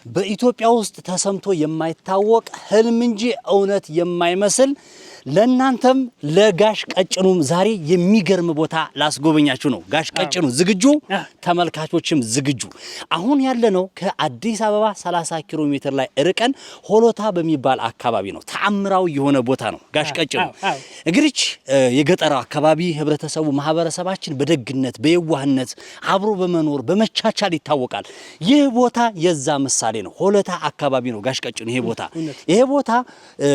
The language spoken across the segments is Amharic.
በኢትዮጵያ ውስጥ ተሰምቶ የማይታወቅ ህልም እንጂ እውነት የማይመስል ለናንተም ለጋሽ ቀጭኑም ዛሬ የሚገርም ቦታ ላስጎበኛችሁ ነው። ጋሽ ቀጭኑ ዝግጁ? ተመልካቾችም ዝግጁ? አሁን ያለነው ከአዲስ አበባ 30 ኪሎ ሜትር ላይ ርቀን ሆሎታ በሚባል አካባቢ ነው። ተአምራዊ የሆነ ቦታ ነው ጋሽ ቀጭኑ። እንግዲህ የገጠራው አካባቢ ህብረተሰቡ ማህበረሰባችን በደግነት በየዋህነት አብሮ በመኖር በመቻቻል ይታወቃል። ይህ ቦታ የዛ ምሳሌ ነው። ሆሎታ አካባቢ ነው ጋሽ ቀጭኑ ይሄ ቦታ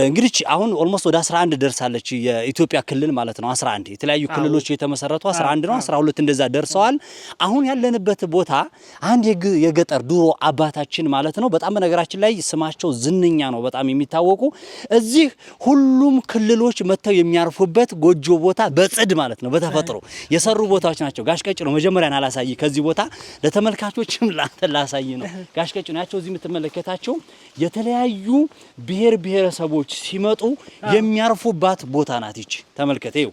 እንግዲህ አሁን ኦልሞስት ወደ 11 ደርሳለች የኢትዮጵያ ክልል ማለት ነው። 11 የተለያዩ ክልሎች የተመሰረቱ 11 ነው 12 እንደዛ ደርሰዋል። አሁን ያለንበት ቦታ አንድ የገጠር ድሮ አባታችን ማለት ነው። በጣም በነገራችን ላይ ስማቸው ዝነኛ ነው፣ በጣም የሚታወቁ እዚህ ሁሉም ክልሎች መተው የሚያርፉበት ጎጆ ቦታ በጽድ ማለት ነው በተፈጥሮ የሰሩ ቦታዎች ናቸው። ጋሽ ቀጭኑ መጀመሪያን አላሳይ ከዚህ ቦታ ለተመልካቾችም ላሳይ ነው። ጋሽ ቀጭኑ ያቸው እዚህ የምትመለከታቸው የተለያዩ ብሔር ብሔረሰቦች ሲመጡ የሚያርፉባት ቦታ ናት። ይቺ ተመልከት። ይሄው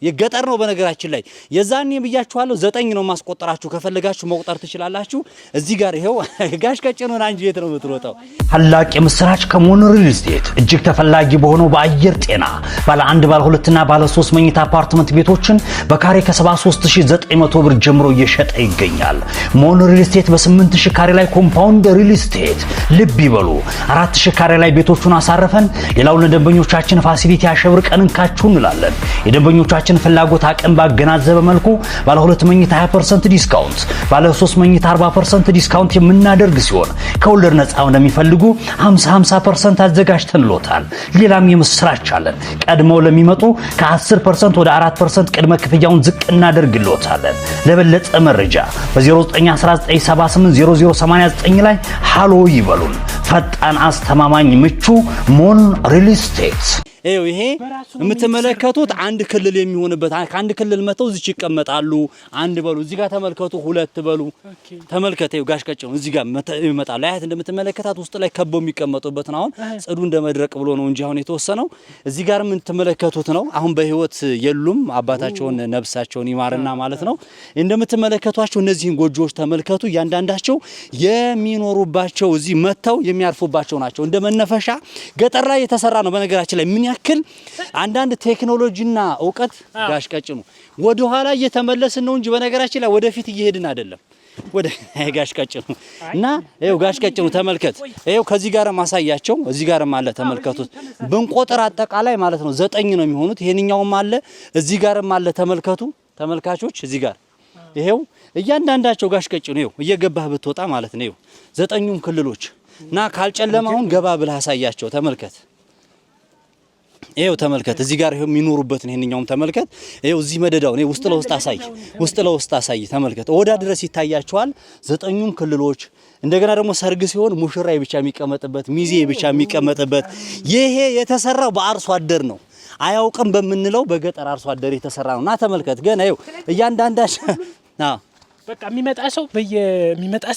የገጠር ነው በነገራችን ላይ የዛኔ ብያችኋለሁ። 9 ነው ማስቆጠራችሁ፣ ከፈለጋችሁ መቁጠር ትችላላችሁ። እዚህ ጋር ይሄው ጋሽ ቀጭኑን አንጂ የት ነው የምትሮጠው? ታላቅ የምስራች ከሞን ሪል ስቴት እጅግ ተፈላጊ በሆነው በአየር ጤና ባለ 1 ባለ 2 እና ባለ 3 መኝታ አፓርትመንት ቤቶችን በካሬ ከ73900 ብር ጀምሮ እየሸጠ ይገኛል። ሞን ሪል ስቴት በ8000 ካሬ ላይ ኮምፓውንድ ሪል ስቴት ልብ ይበሉ 4000 ካሬ ላይ ቤቶቹን አሳርፈን ሌላውን ለደንበኞቻችን ፋሲሊቲ አሸብርቀን እንካችሁ እንላለን። የደንበኞቻችን ፍላጎት አቅም ባገናዘበ መልኩ ባለ 2 መኝታ 20% ዲስካውንት፣ ባለ 3 መኝታ 40% ዲስካውንት የምናደርግ ሲሆን ከወለድ ነፃ እንደሚፈልጉ 50% አዘጋጅተንሎታል። ሌላም የምስራች አለን። ቀድመው ለሚመጡ ከ10% ወደ 4% ቅድመ ክፍያውን ዝቅ እናደርግሎታለን። ለበለጠ መረጃ በ0919780089 ላይ ሃሎ ይበሉን። ፈጣን፣ አስተማማኝ፣ ምቹ ሞን ሪል ስቴት። ይሄ የምትመለከቱት አንድ ክልል የሚሆንበት ከአንድ ክልል መተው እዚህ ይቀመጣሉ። አንድ በሉ እዚህ ጋር ተመልከቱ፣ ሁለት በሉ ተመልከተው። ጋሽ ቀጭኑ እዚህ ጋር ይመጣሉ። አያት እንደምትመለከታት ውስጥ ላይ ከበው የሚቀመጡበት ነው። አሁን ጽዱ እንደመድረቅ ብሎ ነው እንጂ አሁን የተወሰነው እዚህ ጋር የምትመለከቱት ነው። አሁን በህይወት የሉም። አባታቸውን ነፍሳቸውን ይማርና ማለት ነው። እንደምትመለከቷቸው እነዚህን ጎጆዎች ተመልከቱ። እያንዳንዳቸው የሚኖሩባቸው እዚህ መተው የሚያርፉባቸው ናቸው። እንደመነፈሻ ገጠር ላይ የተሰራ ነው በነገራችን ላይ ምን ያክል አንዳንድ ቴክኖሎጂና ዕውቀት ጋሽ ቀጭኑ ወደ ኋላ እየተመለስን ነው እንጂ በነገራችን ላይ ወደፊት እየሄድን አይደለም። ወደ ጋሽ ቀጭኑ እና ይሄው ጋሽ ቀጭኑ ተመልከት። ይሄው ከዚህ ጋር ማሳያቸው እዚህ ጋርም አለ ተመልከቱት። ብንቆጥር አጠቃላይ ማለት ነው 9 ነው የሚሆኑት። ይሄንኛውም አለ እዚህ ጋርም አለ ተመልከቱ ተመልካቾች። እዚህ ጋር ይሄው እያንዳንዳቸው ጋሽ ቀጭኑ ይሄው እየገባህ ብትወጣ ማለት ነው ይሄው 9ኙም ክልሎች እና ካልጨለማውን ገባ ብለህ አሳያቸው ተመልከት። ይሄው ተመልከት እዚህ ጋር ይሄው የሚኖሩበት ነው። ይሄንኛውም ተመልከት። ይሄው እዚህ መደዳው ነው ውስጥ ለውስጥ አሳይ ተመልከት። ወዳ ድረስ ይታያቸዋል 9ኙም ክልሎች። እንደገና ደግሞ ሰርግ ሲሆን ሙሽራይ ብቻ የሚቀመጥበት ሚዜ ብቻ የሚቀመጥበት ይሄ የተሰራው በአርሶ አደር ነው። አያውቅም በምንለው በገጠር አርሶ አደር የተሰራ ነውና ተመልከት። ገና ይሄው እያንዳንዳቸው በቃ የሚመጣ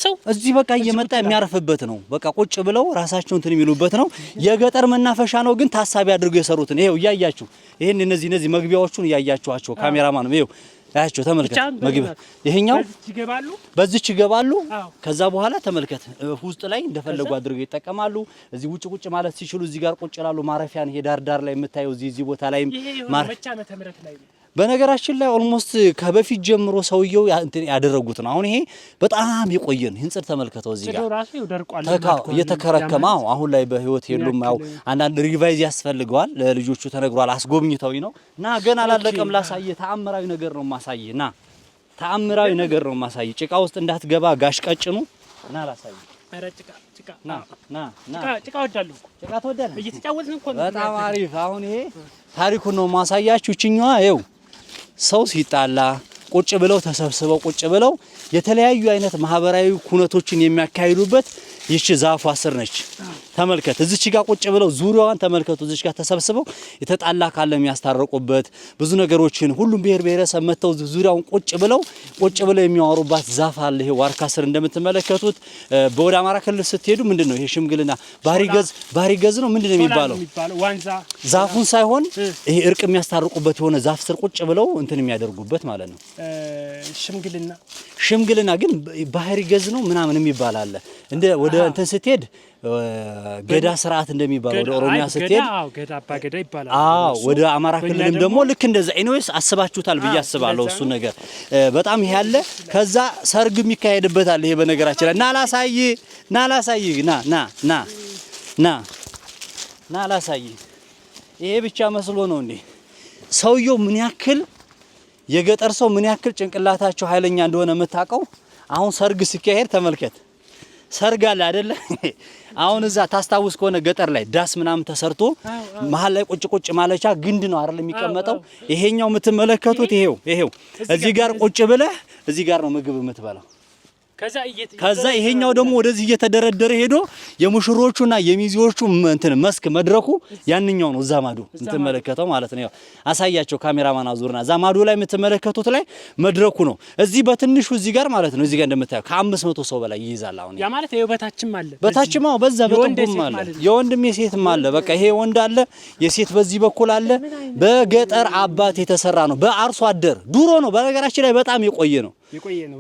ሰው እዚህ በቃ እየመጣ የሚያርፍበት ነው። በቃ ቁጭ ብለው ራሳቸውን እንትን የሚሉበት ነው። የገጠር መናፈሻ ነው ግን ታሳቢ አድርገው የሰሩት ነው። ይሄው እያያችሁ ይሄን እነዚህ መግቢያዎቹን እያያችኋቸው ካሜራማን ነው። ይሄው ያያችሁ ተመልከት። መግቢያ ይሄኛው በዚህች ይገባሉ። ከዛ በኋላ ተመልከት ውስጥ ላይ እንደፈለጉ አድርገው ይጠቀማሉ። እዚህ ቁጭ ማለት ሲችሉ እዚህ ጋር ቁጭ ይላሉ። ማረፊያን ይሄ ዳር ላይ የምታየው እዚህ ቦታ ላይ በነገራችን ላይ ኦልሞስት ከበፊት ጀምሮ ሰውየው ያደረጉት ነው። አሁን ይሄ በጣም የቆየን ህንጽር ተመልከተው እዚህ ጋር እየተከረከመው አሁን ላይ በህይወት የሉም። ያው አንዳንድ ሪቫይዝ ያስፈልገዋል ለልጆቹ ተነግሯል። አስጎብኝተው ነው እና ገና አላለቀም። ላሳየ ተአምራዊ ነገር ነው ማሳየና ተአምራዊ ነገር ነው ማሳየ። ጭቃ ውስጥ እንዳትገባ ጋሽ ቀጭኑ እና ላሳየ ጭቃ ወዳለሁ። ጭቃ ተወዳለህ? እየተጫወትን እኮ ነው። በጣም አሪፍ። አሁን ይሄ ታሪኩን ነው ማሳያችሁ። እቺኛዋ ይኸው ሰው ሲጣላ ቁጭ ብለው ተሰብስበው ቁጭ ብለው የተለያዩ አይነት ማህበራዊ ኩነቶችን የሚያካሂዱበት ይቺ ዛፏ ስር ነች። ተመልከት እዚች ጋር ቁጭ ብለው ዙሪያዋን ተመልከቱ እዚች ጋር ተሰብስበው የተጣላ ካለ የሚያስታርቁበት ብዙ ነገሮችን ሁሉም ብሔር ብሔረሰብ መተው ዙሪያውን ቁጭ ብለው የሚያወሩባት ዛፍ አለ። ይሄ ዋርካ ስር እንደምትመለከቱት በወደ አማራ ክልል ስትሄዱ ምንድነው ይሄ ሽምግልና ባህሪ ገዝ ነው ምንድነው የሚባለው ዋንዛ ዛፉን ሳይሆን ይሄ እርቅ የሚያስታርቁበት የሆነ ዛፍ ስር ቁጭ ብለው እንትን የሚያደርጉበት ማለት ነው። ሽምግልና ግን ባህሪ ገዝ ነው ምናምን የሚባል አለ። እንደ ወደ እንትን ስትሄድ ገዳ ስርዓት እንደሚባለው ወደ ኦሮሚያ ስትሄድ ገዳ አባ ገዳ ይባላል። ወደ አማራ ክልልም ደግሞ ልክ እንደዛ ኤኒዌይስ አስባችሁታል ብዬ አስባለሁ። እሱ ነገር በጣም ይሄ ያለ ከዛ ሰርግ የሚካሄድበታል። ይሄ በነገራችን ላይ ና ላሳይ ላሳይ ይሄ ብቻ መስሎ ነው እንዴ? ሰውየው ምን ያክል የገጠር ሰው ምን ያክል ጭንቅላታቸው ኃይለኛ እንደሆነ የምታውቀው አሁን ሰርግ ሲካሄድ ተመልከት። ሰርግ አለ አይደለ? አሁን እዛ ታስታውስ ከሆነ ገጠር ላይ ዳስ ምናምን ተሰርቶ መሃል ላይ ቁጭ ማለቻ ግንድ ነው አይደል የሚቀመጠው። ይሄኛው የምትመለከቱት ይሄው እዚህ ጋር ቁጭ ብለህ እዚህ ጋር ነው ምግብ የምትበላው። ከዛ ይሄኛው ደግሞ ወደዚህ እየተደረደረ ሄዶ የሙሽሮቹና የሚዚዎቹ እንትን መስክ መድረኩ ያንኛው ነው። እዛ ማዶ የምትመለከተው ማለት ነው። አሳያቸው ካሜራማን አዙርና እዛ ማዶ ላይ የምትመለከቱት ላይ መድረኩ ነው። እዚህ በትንሹ እዚህ ጋር ማለት ነው። እዚህ ጋር እንደምታየው ከ500 ሰው በላይ ይይዛል። አሁን ያ ማለት የበታችም አለ በታችም በዛ በጥቡም አለ የወንድም የሴትም አለ። በቃ ይሄ ወንድ አለ የሴት በዚህ በኩል አለ። በገጠር አባት የተሰራ ነው። በአርሶ አደር ድሮ ነው። በነገራችን ላይ በጣም የቆየ ነው።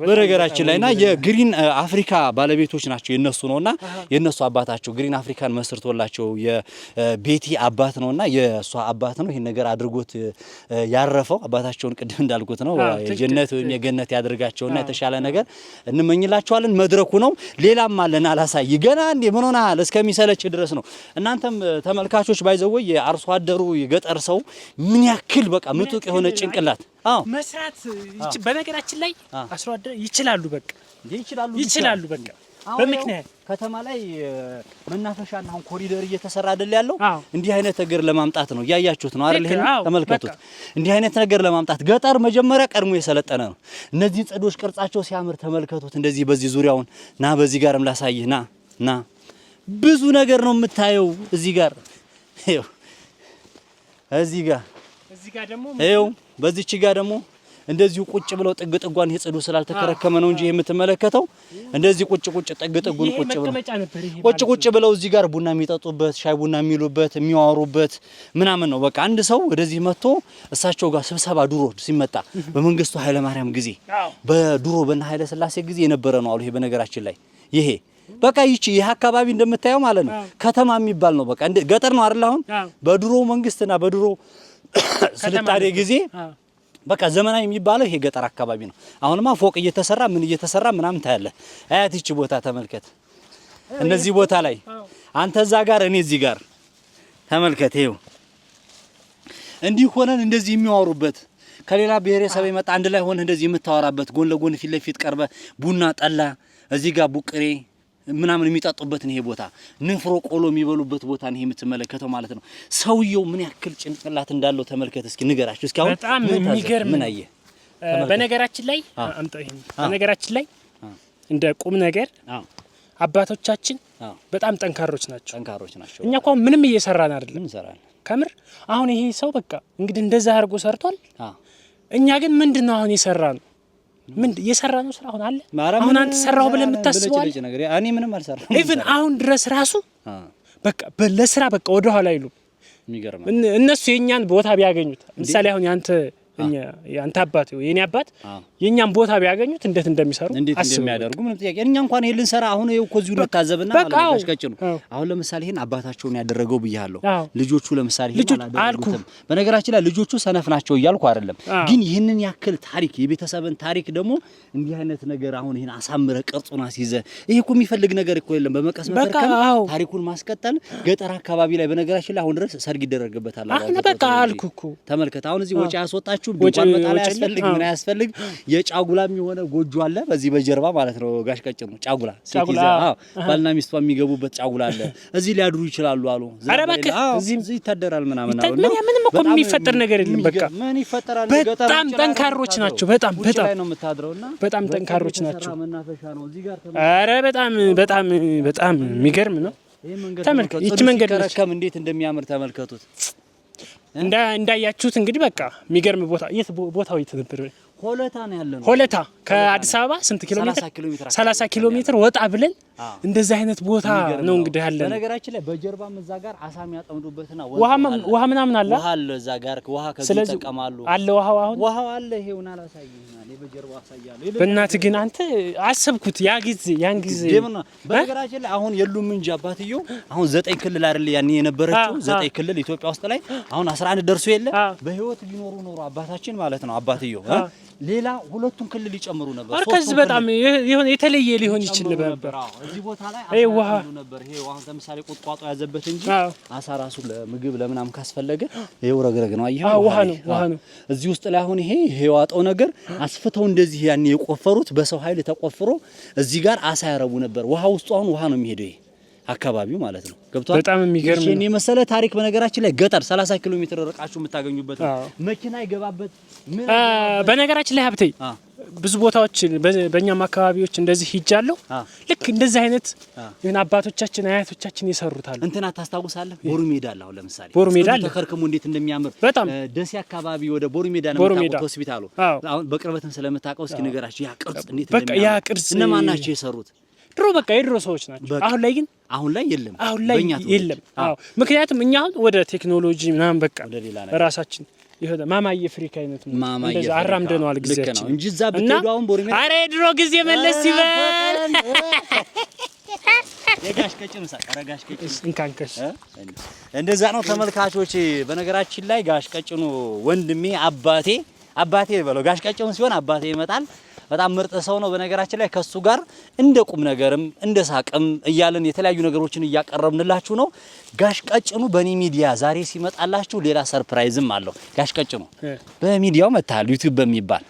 በነገራችን ላይና የግሪን አፍሪካ ባለቤቶች ናቸው የነሱ ነውና የነሱ አባታቸው ግሪን አፍሪካን መስርቶላቸው የቤቲ አባት ነውና የሷ አባት ነው ይሄን ነገር አድርጎት ያረፈው አባታቸውን ቅድም እንዳልኩት ነው። የጀነት ወይም የገነት ያድርጋቸውና የተሻለ ነገር እንመኝላቸዋለን። መድረኩ ነው። ሌላም አለና አላሳይ ገና እንዴ ምን ሆነሃል እስከሚሰለች ድረስ ነው። እናንተም ተመልካቾች ባይዘው የአርሶ አደሩ የገጠር ሰው ምን ያክል በቃ ምጡቅ የሆነ ጭንቅላት መስራት በነገራችን ላይ አርሶ አደር ይችላሉ። በቃ ይችላሉ። በቃ በምክንያት ከተማ ላይ መናፈሻና አሁን ኮሪደር እየተሰራ አይደል ያለው እንዲህ አይነት ነገር ለማምጣት ነው። ያያችሁት ነው አይደል? ይሄን ተመልከቱት። እንዲህ አይነት ነገር ለማምጣት ገጠር መጀመሪያ ቀድሞ የሰለጠነ ነው። እነዚህ ጽዶች ቅርጻቸው ሲያምር ተመልከቱት። እንደዚህ በዚህ ዙሪያውን ና በዚህ ጋርም ላሳይህ ና ብዙ ነገር ነው የምታየው። እዚህ ጋር ይኸው እዚህ ጋር ደግሞ ይኸው በዚህች ጋር ደግሞ እንደዚሁ ቁጭ ብለው ጥግ ጥጓን የጽዱ ስላልተከረከመ ነው እንጂ የምትመለከተው እንደዚህ ቁጭ ጥግ ጥጉን ቁጭ ብለው እዚህ ጋር ቡና የሚጠጡበት ሻይ ቡና የሚሉበት የሚያወሩበት ምናምን ነው። በቃ አንድ ሰው ወደዚህ መጥቶ እሳቸው ጋር ስብሰባ ድሮ ሲመጣ በመንግስቱ ኃይለ ማርያም ጊዜ በድሮ በእነ ኃይለ ሥላሴ ጊዜ የነበረ ነው አሉ። ይሄ በነገራችን ላይ ይሄ በቃ ይሄ አካባቢ እንደምታየው ማለት ነው ከተማ የሚባል ነው። በቃ ገጠር ነው አይደል? አሁን በድሮ መንግስትና በድሮ ስልጣኔ ጊዜ በቃ ዘመናዊ የሚባለው ይሄ ገጠር አካባቢ ነው። አሁንማ ፎቅ እየተሰራ ምናምን ታያለ። አያት ይቺ ቦታ ተመልከት። እነዚህ ቦታ ላይ አንተ እዛ ጋር እኔ እዚህ ጋር ተመልከት። ይሄው እንዲህ ሆነን እንደዚህ የሚያወሩበት ከሌላ ብሔረሰብ የመጣ አንድ ላይ ሆነ እንደዚህ የምታወራበት ጎን ለጎን ፊት ለፊት ቀርበ ቡና ጠላ እዚህ ጋር ቡቅሬ ምናምን የሚጣጡበት ነው። ይሄ ቦታ ንፍሮ ቆሎ የሚበሉበት ቦታ ነው የምትመለከተው ማለት ነው። ሰውየው ምን ያክል ጭንቅላት እንዳለው ተመልከት እስኪ ንገራችሁ። እስኪ አሁን በጣም የሚገርም ምን አየህ? በነገራችን ላይ እንደ ቁም ነገር አባቶቻችን በጣም ጠንካሮች ናቸው። እኛ እኮ ምንም እየሰራን አይደለም ከምር። አሁን ይሄ ሰው በቃ እንግዲህ እንደዛ አድርጎ ሰርቷል። እኛ ግን ምንድነው አሁን የሰራነው? ምን የሰራነው ስራ አሁን አለ? አሁን አንተ ሰራው ብለህ የምታስበው አለ? እኔ ምንም አልሰራም። ኢቭን አሁን ድረስ ራሱ በቃ ለስራ በቃ ወደ ኋላ አይሉም። የሚገርም እነሱ የኛን ቦታ ቢያገኙት ምሳሌ አሁን ያንተ አባት የኔ አባት የኛን ቦታ ቢያገኙት እንዴት እንደሚሰሩ እንደሚያደርጉ ምንም ጥያቄ እኛ እንኳን ይሄን ልንሰራ አሁን ይኸው እኮ እዚሁ ልታዘብና ማለት ነው። አሁን ለምሳሌ ይሄን አባታቸውን ያደረገው ብያለሁ። ልጆቹ ለምሳሌ ይሄን አላደረጉትም። በነገራችን ላይ ልጆቹ ሰነፍ ናቸው እያልኩ አይደለም፣ ግን ይሄንን ያክል ታሪክ የቤተሰብን ታሪክ ደግሞ እንዲህ አይነት ነገር አሁን ይሄን አሳምረ ቅርጹን አስይዘ ይሄ እኮ የሚፈልግ ነገር እኮ የለም። በመቀስ መከርከም ታሪኩን ማስቀጠል ገጠር አካባቢ ላይ በነገራችን ላይ አሁን ድረስ ሰርግ ይደረግበታል። አሁን በቃ አልኩ እኮ ተመልከት። አሁን እዚህ ወጪ ያስወጣችሁ ቢቋን መጣላ ያስፈልግ ምን ያስፈልግ የጫጉላም የሆነ ጎጆ አለ በዚህ በጀርባ ማለት ነው። ጋሽ ቀጭኑ ጫጉላ ሲቲዛ ባልና ሚስቷ የሚገቡበት ጫጉላ አለ። እዚህ ሊያድሩ ይችላሉ አሉ። እዚህ ይታደራል ምናምን አሉ። ምንም እኮ የሚፈጠር ነገር የለም። በቃ ምን ይፈጠራል? በጣም ጠንካሮች ናቸው። በጣም ነው የምታድረውና በጣም ጠንካሮች ናቸው። መናፈሻ ነው እዚህ ጋር ኧረ በጣም የሚገርም ነው። ተመልከቱ እቺ መንገድ ከረከም እንዴት እንደሚያምር ተመልከቱት እንዳያችሁት እንግዲህ በቃ የሚገርም ቦታ ቦታው የት ነበር ሆለታ ነው ያለነው ሆለታ ከአዲስ አበባ ስንት ኪሎ ሜትር 30 ኪሎ ሜትር ወጣ ብለን እንደዚህ አይነት ቦታ ነው እንግዲህ ያለነው በነገራችን ላይ በጀርባም እዛ ጋር አሳም ያጠምዱበትና ውሃ ምናምን አለ ውሃ አለ እዛ ጋር ውሃ ከዚህ ተቀማሉ አለ ውሃው አለ ይሄውና አላሳየኝና በጀርባው አሳያለሁ በእናትህ ግን አንተ አሰብኩት ያን ጊዜ በነገራችን ላይ አሁን የሉም እንጂ አባትየው አሁን 9 ክልል አይደል ያኔ የነበረችው 9 ክልል ኢትዮጵያ ውስጥ ላይ አሁን 11 ደርሶ የለ በህይወት ቢኖሩ ኖሮ አባታችን ማለት ነው አባትየው ሌላ ሁለቱን ክልል ይጨምሩ ነበር ከዚህ በጣም ይሁን የተለየ ሊሆን ይችላል ነበር እዚህ ቦታ ላይ ውሃ ነበር ይሄ ውሃ ለምሳሌ ቁጥቋጦ ያዘበት እንጂ አሳ ራሱ ለምግብ ለምናም ካስፈለገ ይሄው ረግረግ ነው አየህ ውሃ ነው እዚህ ውስጥ ላይ አሁን ይሄ የዋጣው ነገር አስፍተው እንደዚህ ያኔ የቆፈሩት በሰው ኃይል ተቆፍሮ እዚህ ጋር አሳ ያረቡ ነበር ውሃ ውስጥ አሁን ውሃ ነው የሚሄደው ይሄ አካባቢው ማለት ነው ገብቷል በጣም የሚገርም ነው የመሰለ ታሪክ በነገራችን ላይ ገጠር 30 ኪሎ ሜትር ርቃችሁ የምታገኙበት መኪና ይገባበት በነገራችን ላይ ሀብቴ ብዙ ቦታዎች በእኛም አካባቢዎች እንደዚህ ሂጃለሁ ልክ እንደዚህ አይነት የሆነ አባቶቻችን አያቶቻችን ይሰሩታል እንትና ታስታውሳለህ ቦሩ ሜዳ አለ አሁን ለምሳሌ ቦሩ ሜዳ አለ ተከርከሙ እንዴት እንደሚያምር ደሴ አካባቢ ወደ ቦሩ ሜዳ ነው የምታውቀው ሆስፒታሉ አሁን በቅርበትም ስለምታውቀው እስኪ ንገራችሁ ያ ቅርጽ እንዴት እንደሚያምር በቃ ያ ቅርጽ እነማን ናቸው የሰሩት ድሮ በቃ የድሮ ሰዎች ናቸው አሁን ላይ የለም አዎ ምክንያቱም እኛ አሁን ወደ ቴክኖሎጂ ምናምን በቃ ራሳችን ይሄዳ ማማዬ ፍሪካ አይነት ነው እንደዛ አራምደናል ጊዜያችን እንጂ እዛ ብትሄዱ አሁን ቦሪ ሜዳ አሬ ድሮ ጊዜ መለስ ይበል የጋሽ ቀጭኑ ሳቀረጋሽ ቀጭኑ እንካንከሽ እንደዛ ነው ተመልካቾች በነገራችን ላይ ጋሽ ቀጭኑ ወንድሜ አባቴ በለው ጋሽ ቀጭኑ ሲሆን አባቴ ይመጣል በጣም ምርጥ ሰው ነው በነገራችን ላይ ከሱ ጋር እንደ ቁም ነገርም እንደ ሳቅም እያለን የተለያዩ ነገሮችን እያቀረብንላችሁ ነው ጋሽ ቀጭኑ በኔ ሚዲያ ዛሬ ሲመጣላችሁ ሌላ ሰርፕራይዝም አለው ጋሽ ቀጭኑ በሚዲያው መጣል ዩቲዩብ በሚባል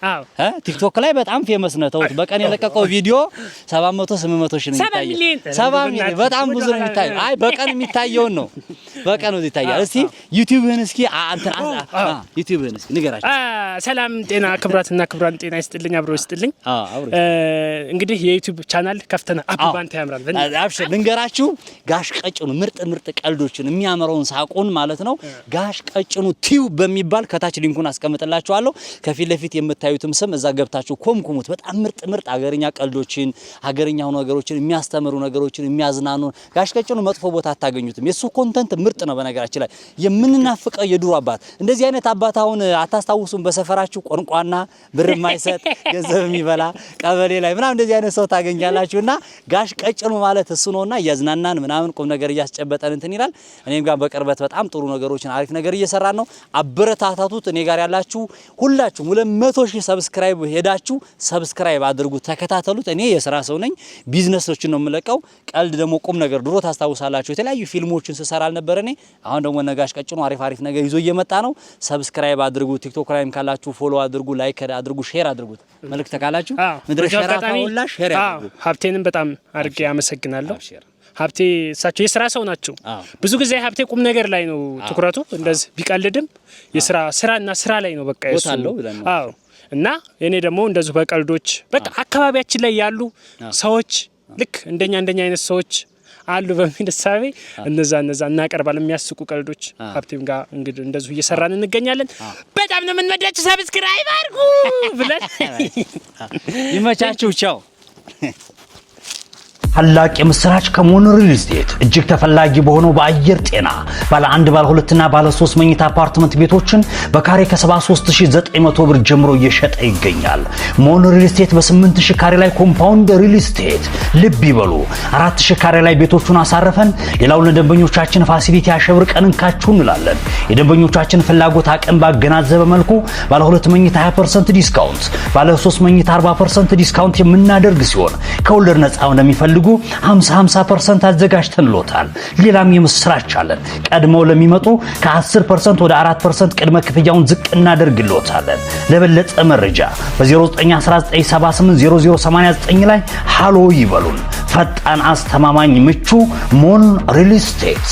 ቲክቶክ ላይ በጣም ፌመስ ነው ተውት በቀን የለቀቀው ቪዲዮ 700 800 ሺህ ነው የሚታየው 7 ሚሊዮን በጣም ብዙ ነው የሚታየው አይ በቀን የሚታየውን ነው በቀን ነው ይታያል እስቲ ዩቲዩብህን እስኪ አንተ ዩቲዩብህን እስኪ ንገራችሁ ሰላም ጤና ክብራትና ክብራን ጤና ይስጥልኝ አብሮ ይስጥልኝ እንግዲህ የዩቲዩብ ቻናል ከፍተና አባንተ ያምራል አብሽር ልንገራችሁ ጋሽ ቀጭኑ ምርጥ ቀልዶችን የሚያመረውን ሳቁን ማለት ነው ጋሽ ቀጭኑ ቲዩብ በሚባል ከታች ሊንኩን አስቀምጥላችኋለሁ ከፊት ለፊት የምታዩትም ስም እዛ ገብታችሁ ኮምኩሙት በጣም ምርጥ ሀገርኛ ቀልዶችን ሀገርኛ ሆኖ ነገሮችን የሚያስተምሩ ነገሮችን የሚያዝናኑ ጋሽ ቀጭኑ መጥፎ ቦታ አታገኙትም የሱ ኮንተንት ምርጥ ነው በነገራችን ላይ የምንናፍቀው የድሮ አባት እንደዚህ አይነት አባት አሁን አታስታውሱም በሰፈራችሁ ቆንቋና ብር ማይሰጥ ገንዘብ የሚበላ ቀበሌ ላይ ምናምን እንደዚህ አይነት ሰው ታገኛላችሁና ጋሽ ቀጭኑ ማለት እሱ ነውና ያዝናናን ምናምን ቁም ነገር እያስጨበጠን እንትን ይላል እኔም ጋር በቅርበት በጣም ጥሩ ነገሮችን አሪፍ ነገር እየሰራን ነው አበረታታቱት እኔ ጋር ያላችሁ ሁላችሁም 200,000 ሰብስክራይብ ሄዳችሁ ሰብስክራይብ አድርጉት ተከታተሉት እኔ የሥራ ሰው ነኝ ቢዝነሶችን ነው የምለቀው ቀልድ ደግሞ ቁም ነገር ድሮ ታስታውሳላችሁ የተለያዩ ፊልሞችን ስሰራ አልነበረ እኔ አሁን ደግሞ ነጋሽ ቀጭኑ አሪፍ ነገር ይዞ እየመጣ ነው ሰብስክራይብ አድርጉ ቲክቶክ ላይም ካላችሁ ፎሎ አድርጉ ላይክ አድርጉ ሼር አድርጉት መልእክት ካላችሁ ምድረሻ ራፋውላ ሼር አድርጉ ሀብቴንም በጣም አድርጌ አመሰግናለሁ ሀብቴ እሳቸው የሥራ ሰው ናቸው ብዙ ጊዜ ሀብቴ ቁም ነገር ላይ ነው ትኩረቱ እንደዚህ ቢቀልድም ስራ ላይ ነው በቃ ይወጣለው እና እኔ ደግሞ እንደዚህ በቀልዶች በቃ አካባቢያችን ላይ ያሉ ሰዎች ልክ እንደኛ አይነት ሰዎች አሉ በሚል ሐሳቤ እነዛ እናቀርባለን የሚያስቁ ቀልዶች ሀብቴም ጋር እንግዲህ እንደዚሁ እየሰራን እንገኛለን በጣም ነው የምንወዳችሁ ሰብስክራይብ አድርጉ ብለን ይመቻችሁ ቻው ታላቅ የምስራች ከሞን ሪል ስቴት እጅግ ተፈላጊ በሆነው በአየር ጤና ባለ 1 ባለ 2 እና ባለ 3 መኝታ አፓርትመንት ቤቶችን በካሬ ከ73900 ብር ጀምሮ እየሸጠ ይገኛል። ሞን ሪል ስቴት በ8000 ካሬ ላይ ኮምፓውንድ ሪል ስቴት ልብ ይበሉ 4000 ካሬ ላይ ቤቶቹን አሳርፈን ሌላውን ለደንበኞቻችን ፋሲሊቲ አሸብርቀን እንካችሁ እንላለን። የደንበኞቻችን ፍላጎት አቅም ባገናዘበ መልኩ ባለ 2 መኝታ 20% ዲስካውንት ባለ 3 መኝታ 40% ዲስካውንት የምናደርግ ሲሆን ከወለድ ነፃ እንደሚፈልጉ 50% አዘጋጅተንሎታል። ሌላም የምስራች አለን። ቀድመው ለሚመጡ ከ10% ወደ 4% ቅድመ ክፍያውን ዝቅ እናደርግሎታለን። ለበለጠ መረጃ በ0919780089 ላይ ሃሎ ይበሉን። ፈጣን፣ አስተማማኝ፣ ምቹ ሞን ሪል ስቴት